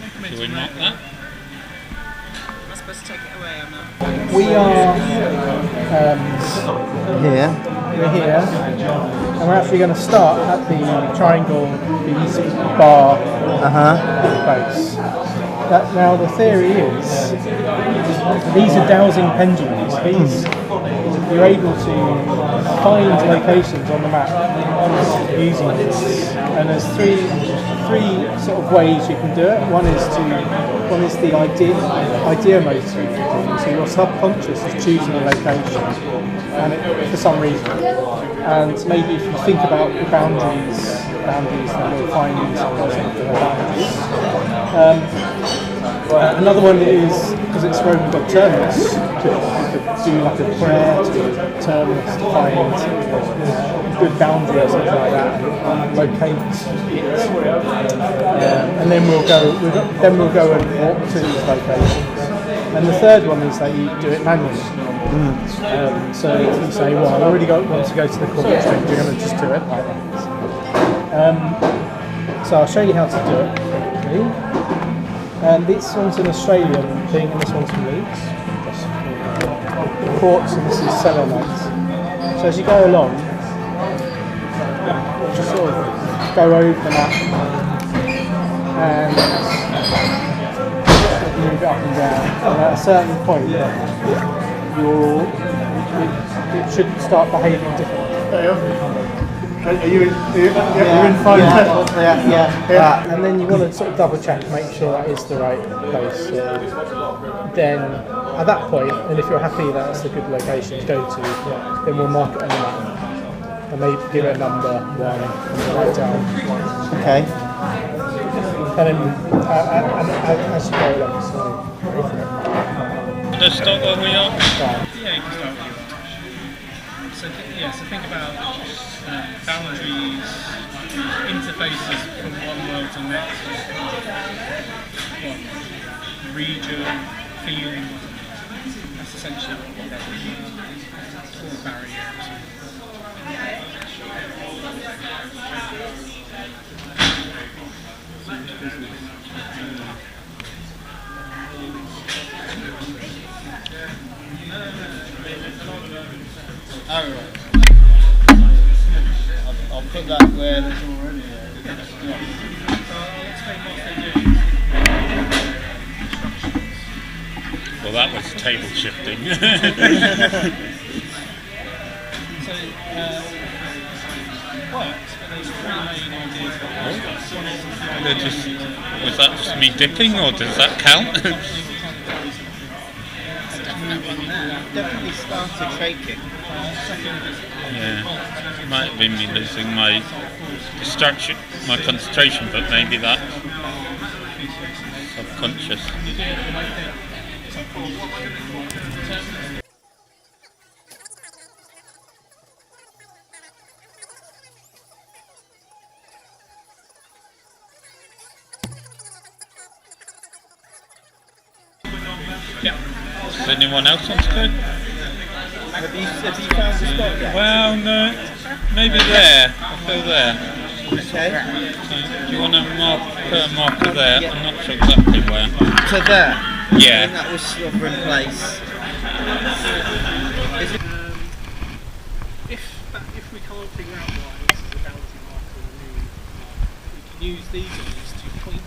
Shall we mark that? Am I supposed to take it away or not? We are Here. we're here, and we're actually going to start at the triangle, the bar base. Now the theory is these are dowsing pendulums. You're able to find locations on the map using this, and there's three sort of ways you can do it. One is the idea motor thing. So your subconscious is choosing a location, and for some reason, and maybe if you think about the boundaries, then you'll find boundaries. Another one is, because it's Roman god Terminus, you could do like a prayer to Terminus to find a good boundary or something like that, and locate it. And then we'll go and walk to these locations. And the third one is that you do it manually. So you say, well, I already want to go to the corner exchange, you're going to just do it like that. So I'll show you how to do it quickly. And this one's an Australian thing, and this one's from Leeds. Quartz, and this is selenite. So as you go along, just sort of go over the map and move it up and down. And at a certain point, it should start behaving differently. Are you in 5 minutes? Yeah. And then you want to sort of double check to make sure that is the right place. Then at that point, and if you're happy that that's a good location to go to, then we'll mark it on the map and maybe give it a number 1 and write down. Okay. And then as you go along, so go for it. Let's start where we are. Right. Yeah, you can start where you want. So think about boundaries, interfaces from one world to the next. Region, feeling. That's essentially what all barriers. I'll put that where there's already Well, that was table shifting. So, works, but there's 3 main ideas. Was that just me dipping, or does that count? Definitely started shaking. Yeah, might have been me losing my concentration, but maybe that's subconscious. Yeah. Does anyone else want to go? Have you found the spot yet? Well, no, maybe there. I feel there. Okay. Do you want to put a marker there? Yeah. I'm not sure exactly where. So there? Yeah. And that was sort of in place. If we can't figure out why this is a boundary marker in the moon, we can use these ones to point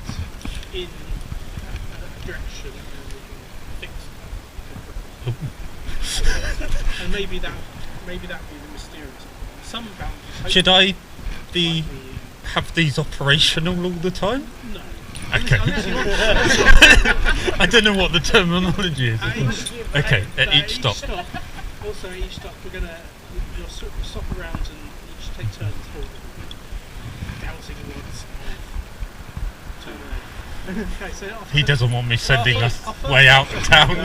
in a direction and we can fix it. And maybe that be the mysterious one. Some boundaries. Should I have these operational all the time? No. Okay. I don't know what the terminology is. Okay, at each stop. Also, at each stop, you'll stop around and each take turns holding dowsing rods. Okay, so He doesn't want me sending us way out of town.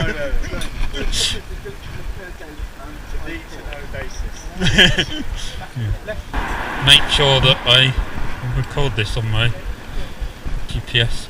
Make sure that I record this on my GPS.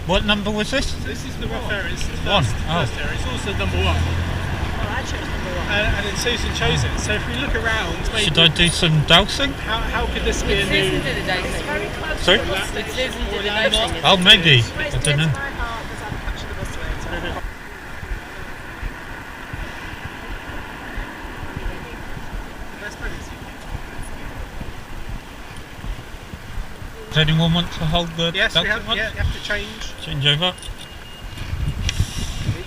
What number was this? This is the rough area. It's the One. first area. It's also number 1. Oh, I chose number 1. And then Susan chose it. So if we look around, maybe Should I do some dowsing? how could this be a Susan new? did the dowsing. Sorry? Susan did the dowsing. Oh, maybe. I don't know. Does anyone want to hold the Yes, we dowsing have. one? Yeah, you have to change. Change over.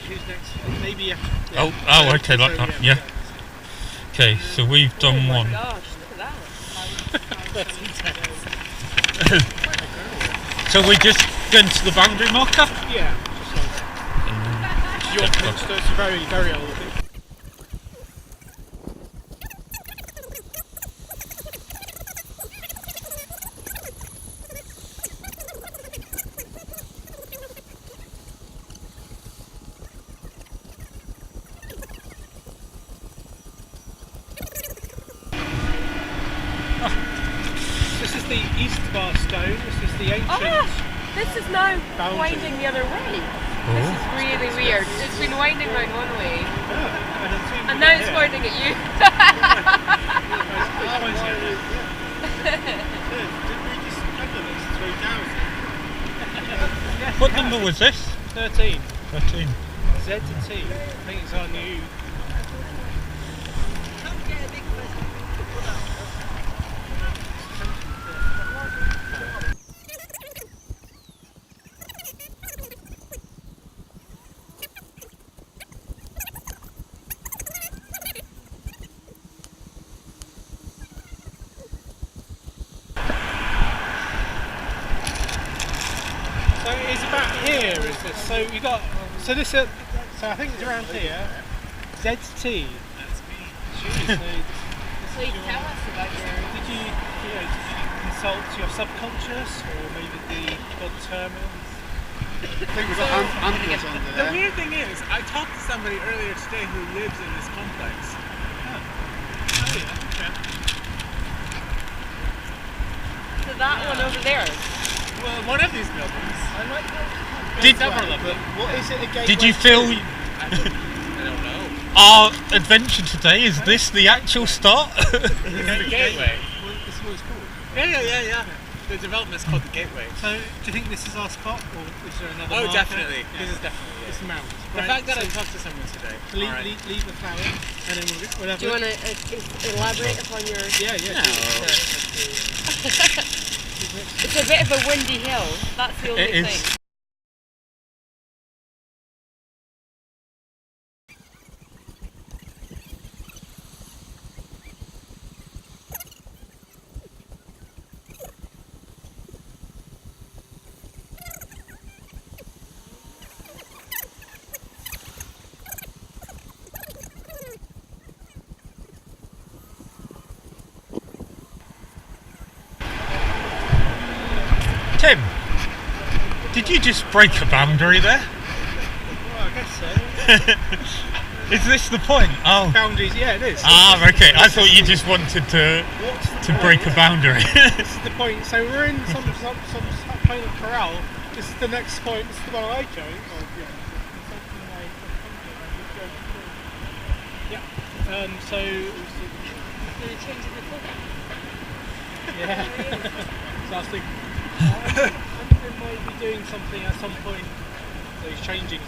Who's next? Maybe you have to, Oh, okay, like that. Yeah. Okay, so we've done one. Gosh, look at that. So we're just going to the boundary marker? Yeah. Your monster is very, very old. This is the east bar stone. This is the ancient. Oh, this is now Boundary. winding the other way. This is really weird. It's been winding round one way, and now it's winding at you. What number was this? 13. 13. Z to T. I think it's our new. So it's about here, is this? So you got. So this. So I think it's around here. Z to T. That's me. Jeez, Please tell us about your. did you consult your subconscious or maybe the God determined? I think we've got animals under The there. weird thing is, I talked to somebody earlier today who lives in this complex. Oh yeah. So that one over there. Well, one of these buildings. Did, Several of them. What is it, a gateway? did you feel I don't know. our adventure today? Is this the actual start? It's the gateway. Well, this is what it's called. Yeah. The development's called the gateway. So do you think this is our spot or is there another Oh, marker? definitely. Yeah. This is definitely It's it. the mount. The fact that I talked to someone today. So leave, Alright. leave the flower and then we'll have Do you want to elaborate upon your? Yeah. No. It's a bit of a windy hill. That's the only It is. thing. Tim, did you just break a boundary there? Well, I guess so. Is this the point? Oh. Boundaries, yeah, it is. Ah, okay. I thought you just wanted to break a boundary. This is the point. So we're in some kind of corral. This is the next point. This is the one I chose. Yeah. So. Yeah. So I was thinking, I think we might be doing something at some point. So he's changing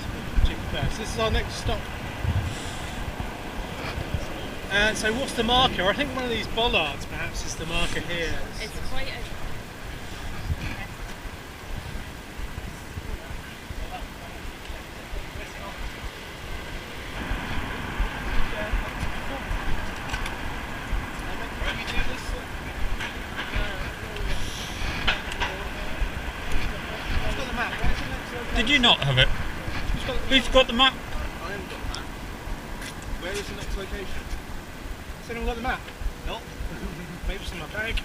first. This is our next stop. So what's the marker? I think one of these bollards perhaps is the marker here. It's quite a. Did you not have it? Who's got the map? I haven't got that. Where is the next location? Has anyone got the map? No. Maybe it's in my bag.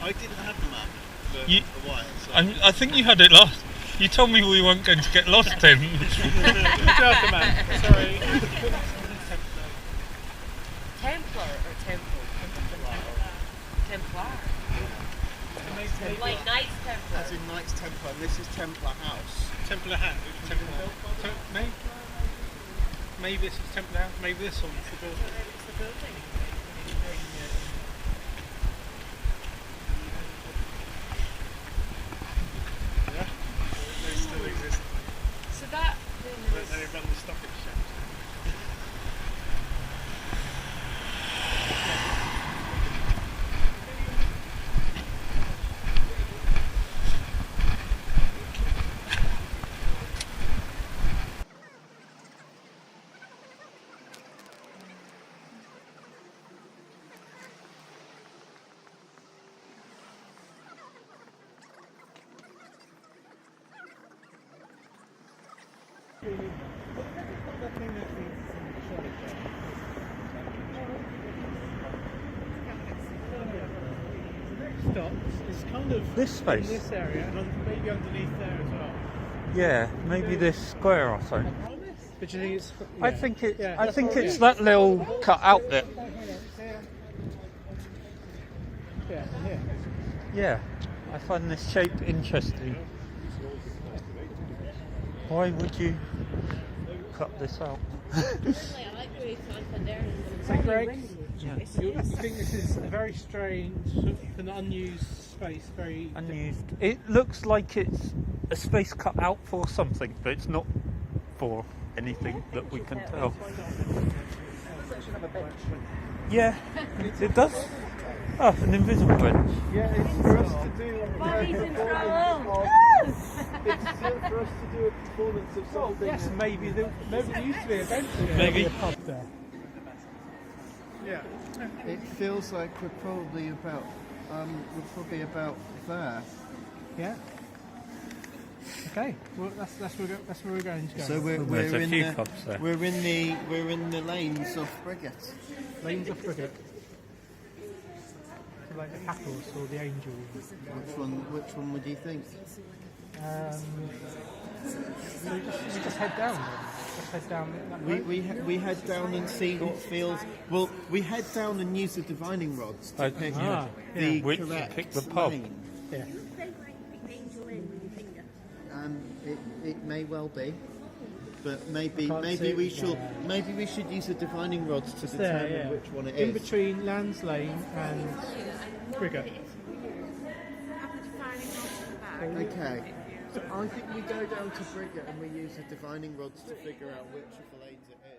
I didn't have the map for You- a while. So. I think you had it lost. You told me we weren't going to get lost, Tim. You do have the map. Sorry. Templar or temple? Templar. Like Knights Templar. in Knights Templar, and this is Templar House. Templar House. Maybe this is Templar House. Maybe this one's the building. It's the building. Yeah. They still exist. So that. But they run the stock exchange. Stops. It's kind of This space. in this area, and maybe underneath there as well. Yeah, maybe this square or so. But do you think it's? I Yeah. think it. Yeah, I that's think what- it's that little cut out bit. Yeah, yeah. Yeah, I find this shape interesting. Why would you cut this out? So, Greg, Yeah. you think this is a very strange, an unused space, very Unused. It looks like it's a space cut out for something, but it's not for anything that we can tell. Yeah, it does. Oh, an invisible bench. Yeah, it's for us to do. Bobby's in trouble. It's for us to do a performance of something. yes, maybe there used to be a bench there. Maybe. A pub there. Yeah. It feels like we're probably about there. Yeah. Okay. Well, that's where we're going to go. So we're There's a in few the pubs there. we're in the lanes of Briggate. Lanes of Frigate. So like the Cackles or the Angels. Which one would you think? So we just head down then. Just head down that road. We head down and see what feels. Well, we head down and use the divining rods to pick the Which correct pick the pub. lane. Yeah. It may well be, but maybe can't see maybe it. we should use the divining rods to There, determine yeah. which one it In is. between Lands Lane and Frigate. Okay. So I think we go down to Briggate and we use the divining rods to figure out which of the lanes it is.